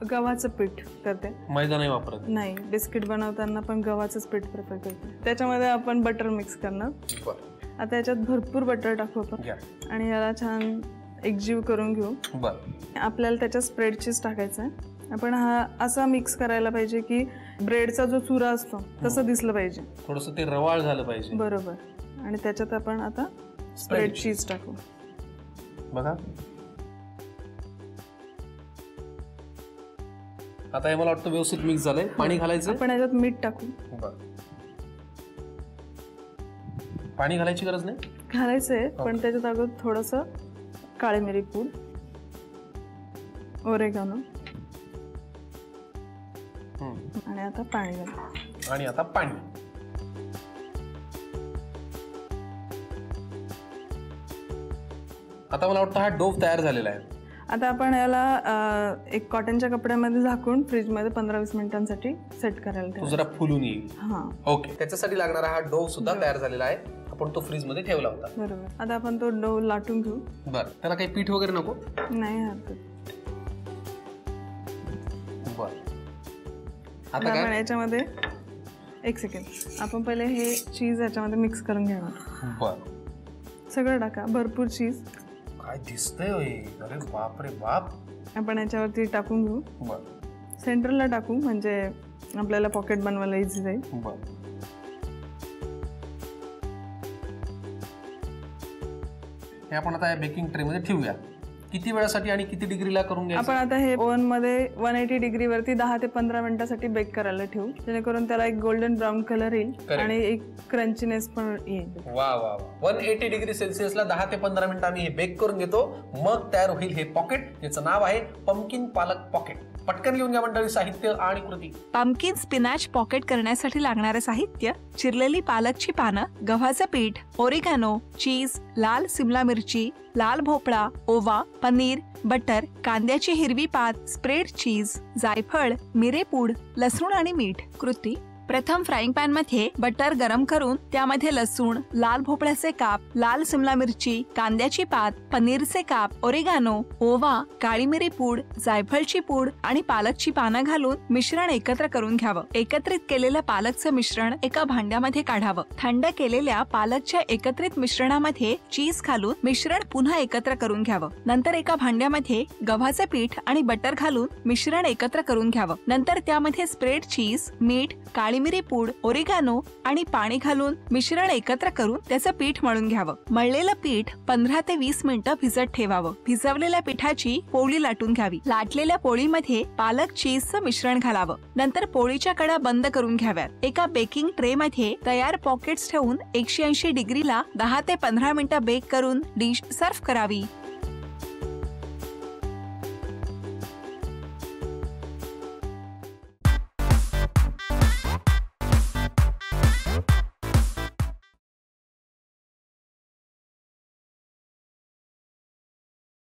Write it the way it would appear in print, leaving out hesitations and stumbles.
गव्हाचं पीठ करते, मैदा नाही वापरत. नाही, बिस्किट बनवताना पण गव्हाचंच पीठ प्रिफर करते. त्याच्यामध्ये आपण बटर मिक्स करणार. आता याच्यात भरपूर बटर टाकू आपण आणि याला छान एकजीव करून घेऊ. आपल्याला त्याच्यात स्प्रेड चीज टाकायचं आहे. आपण हा असा मिक्स करायला पाहिजे की ब्रेडचा जो चुरा असतो तसं दिसलं पाहिजे, थोडंसं ते रवाळ झालं पाहिजे. बरोबर. आणि त्याच्यात आपण आता स्प्रेड चीज टाकू. बघा आता हे मला वाटतं व्यवस्थित मिक्स झालंय. पाणी घालायचं, आपण याच्यात मीठ टाकू. पाणी घालायची गरज नाही, घालायचंय पण त्याच्यात अगोदर थोडंसं काळी मिरी पूड, ओरेगानो आणि आता पाणी घालू. आणि आता पाणी. आता मला वाटतं हा डो तयार झालेला आहे. आता आपण याला एक कॉटनच्या कपड्यामध्ये झाकून फ्रीजमध्ये 15-20 मिनिटांसाठी सेट करायला ठेवू. जरा फुलून येईल. हां, ओके. त्याच्यासाठी लागणारा हा डो सुद्धा तयार झालेला आहे. आपण तो फ्रीज मध्ये ठेवला होता. बरोबर. आता आपण तो डो लाटून घेऊ. बरं, त्याला काही पीठ वगैरे नको? नाही हरकत. आता आपण याच्यामध्ये एक सेकंड, आपण पहिले हे चीज याच्यामध्ये मिक्स करून घेणार. बरं, सगळं टाका, भरपूर चीज. काय दिसतंय, अरे बाप रे बाप. आपण याच्यावरती टाकून घेऊ. सेंटरला टाकू म्हणजे आपल्याला पॉकेट बनवायला इझी जाईल. हे आपण आता बेकिंग ट्रे मध्ये ठेवूया. किती वेळासाठी आणि किती डिग्रीला करून घ्यायचं? आपण आता हे ओव्हन मध्ये 180 डिग्री वरती 10 ते 15 मिनिटांसाठी बेक करायला ठेवू, जेणेकरून त्याला एक गोल्डन ब्राऊन कलर येईल आणि एक क्रंचीनेस पण येईल. वा वा वा. 180 डिग्री सेल्सिअसला 10 ते 15 मिनिटं आम्ही हे बेक करून घेतो. मग तयार होईल हे पॉकेट, ज्याचं नाव आहे पंपकिन पालक पॉकेट. पटकन लिहून घ्या मंडळी साहित्य आणि कृती. पंपकिन स्पिनॅच पॉकेट करण्यासाठी लागणारे साहित्य: चिरलेली पालकची पानं, गव्हाचं पीठ, ओरिगॅनो, चीज, लाल सिमला मिरची, लाल भोपळा, ओवा, पनीर, बटर, कांद्याची हिरवी पात, स्प्रेड चीज, जायफळ, मिरेपूड, लसूण आणि मीठ. कृती: प्रथम फ्राईंग पॅन मध्ये बटर गरम करून त्यामध्ये लसूण, लाल भोपळ्याचे काप, लाल सिमला मिरची, कांद्याची पात, पनीरचे काप, ओरिगॅनो, ओवा, काळी मिरी पूड, जायफळची पूड आणि पालकची पानं घालून मिश्रण एकत्र करून घ्यावं. एकत्रित केलेलं पालकचं मिश्रण एका भांड्यामध्ये काढावं. थंड केलेल्या पालकच्या एकत्रित मिश्रणामध्ये चीज घालून मिश्रण पुन्हा एकत्र करून घ्यावं. नंतर एका भांड्यामध्ये गव्हाचे पीठ आणि बटर घालून मिश्रण एकत्र करून घ्यावं. नंतर त्यामध्ये स्प्रेड चीज, मीठ, काळी मिरी पूड, ओरिगॅनो आणि पाणी घालून मिश्रण एकत्र करून त्याचं पीठ मळून घ्यावं. मळलेलं पीठ 15 ते 20 मिनिटं भिजत ठेवावं. भिजवलेल्या पिठाची पोळी लाटून घ्यावी. लाटलेल्या पोळीमध्ये पालक चीजचं मिश्रण घालावं. नंतर पोळीच्या कडा बंद करून घ्याव्यात. एका बेकिंग ट्रे मध्ये तयार पॉकेट्स ठेवून 180 डिग्रीला 10 ते 15 मिनिटं बेक करून डिश सर्व्ह करावी.